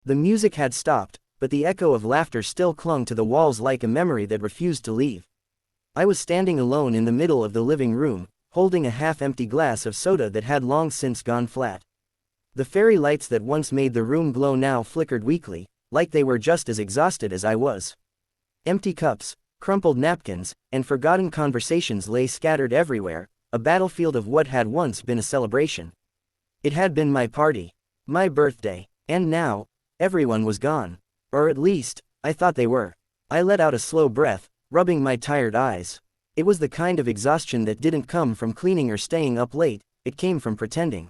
The music had stopped, but the echo of laughter still clung to the walls like a memory that refused to leave. I was standing alone in the middle of the living room, holding a half-empty glass of soda that had long since gone flat. The fairy lights that once made the room glow now flickered weakly, like they were just as exhausted as I was. Empty cups, crumpled napkins, and forgotten conversations lay scattered everywhere, a battlefield of what had once been a celebration. It had been my party, my birthday, and now, everyone was gone. Or at least, I thought they were. I let out a slow breath, rubbing my tired eyes. It was the kind of exhaustion that didn't come from cleaning or staying up late, it came from pretending.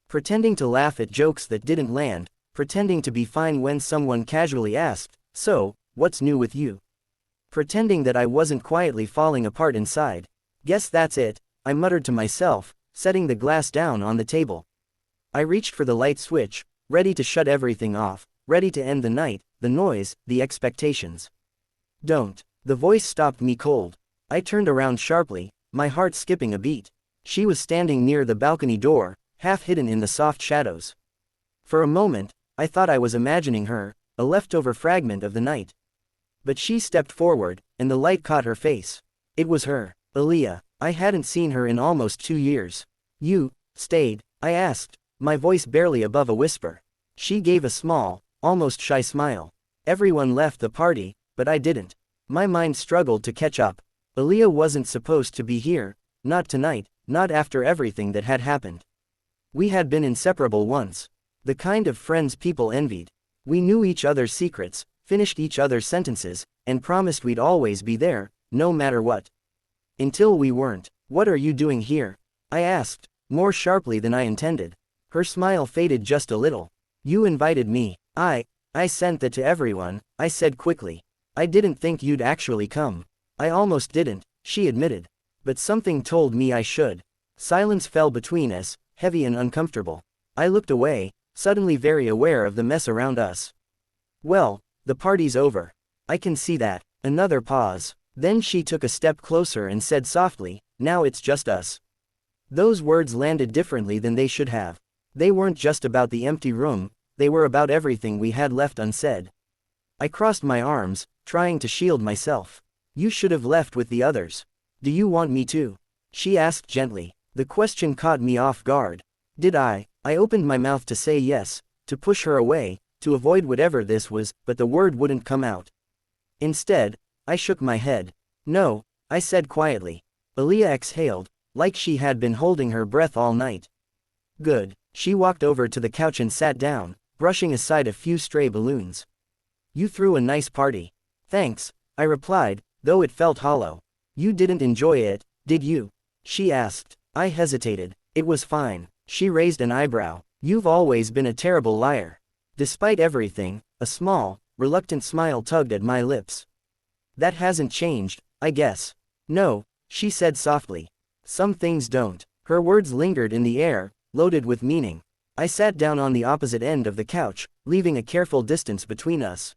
Pretending to laugh at jokes that didn't land, pretending to be fine when someone casually asked, "So, what's new with you?" Pretending that I wasn't quietly falling apart inside. "Guess that's it," I muttered to myself, setting the glass down on the table. I reached for the light switch, ready to shut everything off, ready to end the night, the noise, the expectations. "Don't." The voice stopped me cold. I turned around sharply, my heart skipping a beat. She was standing near the balcony door, half hidden in the soft shadows. For a moment, I thought I was imagining her, a leftover fragment of the night. But she stepped forward, and the light caught her face. It was her, Aaliyah. I hadn't seen her in almost 2 years. "You stayed?" I asked, my voice barely above a whisper. She gave a small, almost shy smile. "Everyone left the party, but I didn't." My mind struggled to catch up. Aaliyah wasn't supposed to be here, not tonight, not after everything that had happened. We had been inseparable once. The kind of friends people envied. We knew each other's secrets, finished each other's sentences, and promised we'd always be there, no matter what. Until we weren't. "What are you doing here?" I asked, more sharply than I intended. Her smile faded just a little. "You invited me." I sent that to everyone," I said quickly. "I didn't think you'd actually come." "I almost didn't," she admitted. "But something told me I should." Silence fell between us, heavy and uncomfortable. I looked away, suddenly very aware of the mess around us. "Well, the party's over. I can see that." Another pause. Then she took a step closer and said softly, "Now it's just us." Those words landed differently than they should have. They weren't just about the empty room, they were about everything we had left unsaid. I crossed my arms, trying to shield myself. "You should have left with the others." "Do you want me to?" she asked gently. The question caught me off guard. Did I opened my mouth to say yes, to push her away, to avoid whatever this was, but the word wouldn't come out. Instead, I shook my head. "No," I said quietly. Aaliyah exhaled, like she had been holding her breath all night. "Good." She walked over to the couch and sat down, brushing aside a few stray balloons. "You threw a nice party." "Thanks," I replied, though it felt hollow. "You didn't enjoy it, did you?" she asked. I hesitated. "It was fine." She raised an eyebrow. "You've always been a terrible liar." Despite everything, a small, reluctant smile tugged at my lips. "That hasn't changed, I guess." "No," she said softly. "Some things don't." Her words lingered in the air, loaded with meaning. I sat down on the opposite end of the couch, leaving a careful distance between us.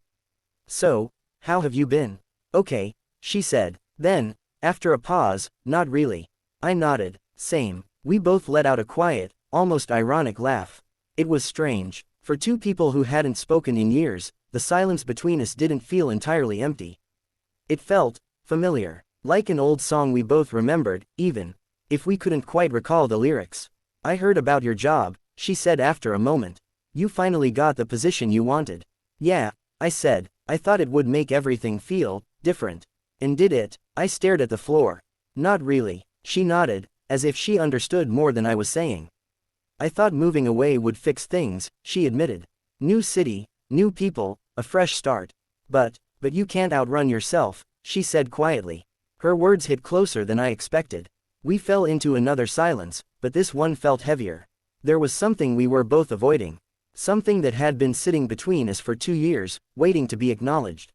"So, how have you been?" "Okay," she said. Then, after a pause, "Not really." I nodded. "Same." We both let out a quiet, almost ironic laugh. It was strange. For two people who hadn't spoken in years, the silence between us didn't feel entirely empty. It felt familiar, like an old song we both remembered, even if we couldn't quite recall the lyrics. "I heard about your job," she said after a moment. "You finally got the position you wanted." "Yeah," I said. "I thought it would make everything feel different." "And did it?" I stared at the floor. "Not really." She nodded, as if she understood more than I was saying. "I thought moving away would fix things," she admitted. "New city, new people, a fresh start. But you can't outrun yourself," she said quietly. Her words hit closer than I expected. We fell into another silence, but this one felt heavier. There was something we were both avoiding. Something that had been sitting between us for 2 years, waiting to be acknowledged.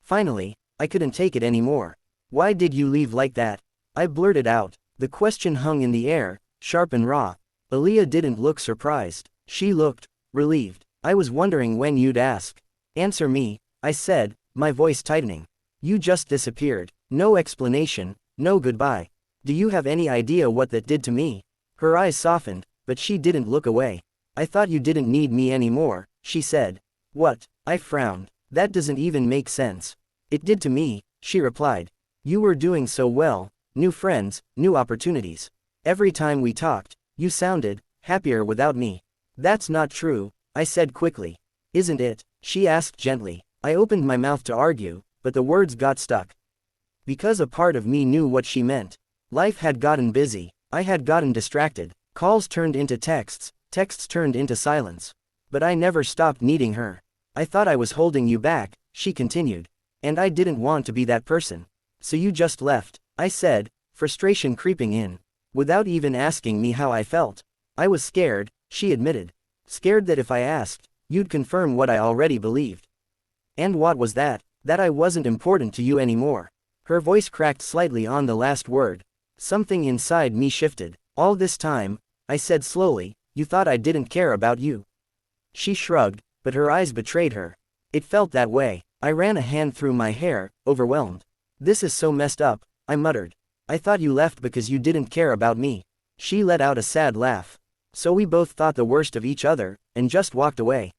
Finally, I couldn't take it anymore. "Why did you leave like that?" I blurted out. The question hung in the air, sharp and raw. Aaliyah didn't look surprised. She looked relieved. "I was wondering when you'd ask." "Answer me," I said, my voice tightening. "You just disappeared. No explanation, no goodbye. Do you have any idea what that did to me?" Her eyes softened, but she didn't look away. "I thought you didn't need me anymore," she said. What? I frowned. That doesn't even make sense. It did to me, she replied. You were doing so well, new friends, new opportunities. Every time we talked, you sounded happier without me. That's not true, I said quickly. Isn't it? She asked gently. I opened my mouth to argue, but the words got stuck. Because a part of me knew what she meant. Life had gotten busy, I had gotten distracted. Calls turned into texts, texts turned into silence. But I never stopped needing her. I thought I was holding you back, she continued. And I didn't want to be that person. So you just left, I said, frustration creeping in. Without even asking me how I felt. I was scared, she admitted. Scared that if I asked, you'd confirm what I already believed. And what was that? That I wasn't important to you anymore. Her voice cracked slightly on the last word. Something inside me shifted. All this time, I said slowly, you thought I didn't care about you. She shrugged, but her eyes betrayed her. It felt that way. I ran a hand through my hair, overwhelmed. This is so messed up, I muttered. I thought you left because you didn't care about me. She let out a sad laugh. So we both thought the worst of each other, and just walked away.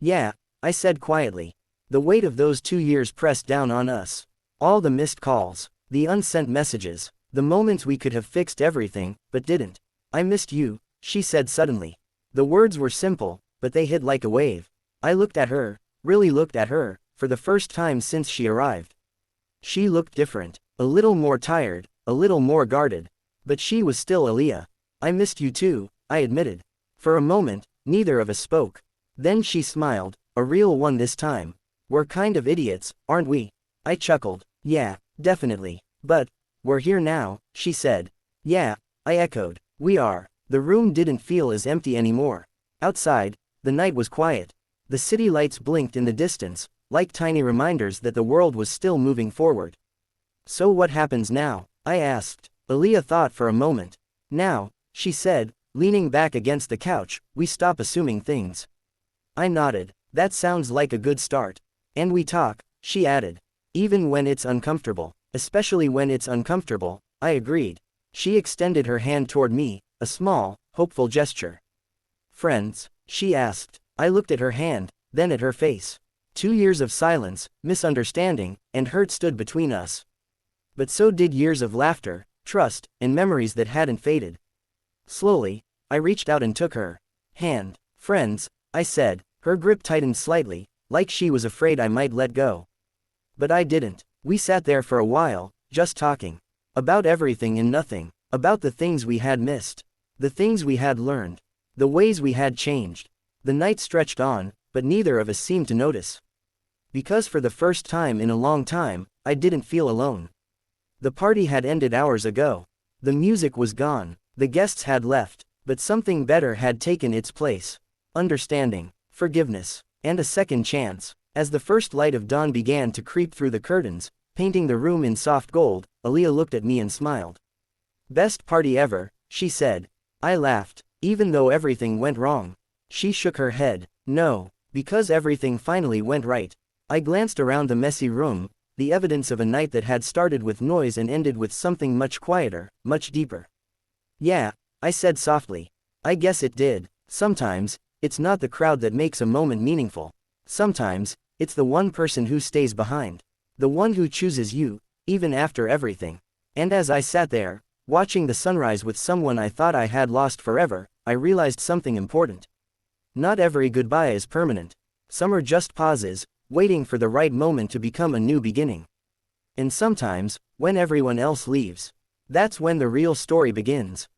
Yeah, I said quietly. The weight of those 2 years pressed down on us. All the missed calls, the unsent messages, the moments we could have fixed everything, but didn't. I missed you, she said suddenly. The words were simple, but they hit like a wave. I looked at her, really looked at her, for the first time since she arrived. She looked different, a little more tired, a little more guarded. But she was still Aaliyah. I missed you too, I admitted. For a moment, neither of us spoke. Then she smiled, a real one this time. We're kind of idiots, aren't we? I chuckled. Yeah, definitely. But, we're here now, she said. Yeah, I echoed. We are. The room didn't feel as empty anymore. Outside, the night was quiet. The city lights blinked in the distance, like tiny reminders that the world was still moving forward. So what happens now? I asked. Aaliyah thought for a moment. Now, she said, leaning back against the couch, we stop assuming things. I nodded. That sounds like a good start. And we talk, she added. Even when it's uncomfortable. Especially when it's uncomfortable, I agreed. She extended her hand toward me, a small, hopeful gesture. Friends? She asked. I looked at her hand, then at her face. 2 years of silence, misunderstanding, and hurt stood between us. But so did years of laughter, trust, and memories that hadn't faded. Slowly, I reached out and took her hand. Friends, I said. Her grip tightened slightly, like she was afraid I might let go. But I didn't. We sat there for a while, just talking. About everything and nothing. About the things we had missed. The things we had learned. The ways we had changed. The night stretched on, but neither of us seemed to notice. Because for the first time in a long time, I didn't feel alone. The party had ended hours ago. The music was gone. The guests had left, but something better had taken its place. Understanding, forgiveness, and a second chance. As the first light of dawn began to creep through the curtains, painting the room in soft gold, Aaliyah looked at me and smiled. Best party ever, she said. I laughed, even though everything went wrong. She shook her head. No, because everything finally went right. I glanced around the messy room, the evidence of a night that had started with noise and ended with something much quieter, much deeper. Yeah, I said softly. I guess it did. Sometimes, it's not the crowd that makes a moment meaningful. Sometimes, it's the one person who stays behind. The one who chooses you, even after everything. And as I sat there, watching the sunrise with someone I thought I had lost forever, I realized something important. Not every goodbye is permanent. Some are just pauses, waiting for the right moment to become a new beginning. And sometimes, when everyone else leaves, that's when the real story begins.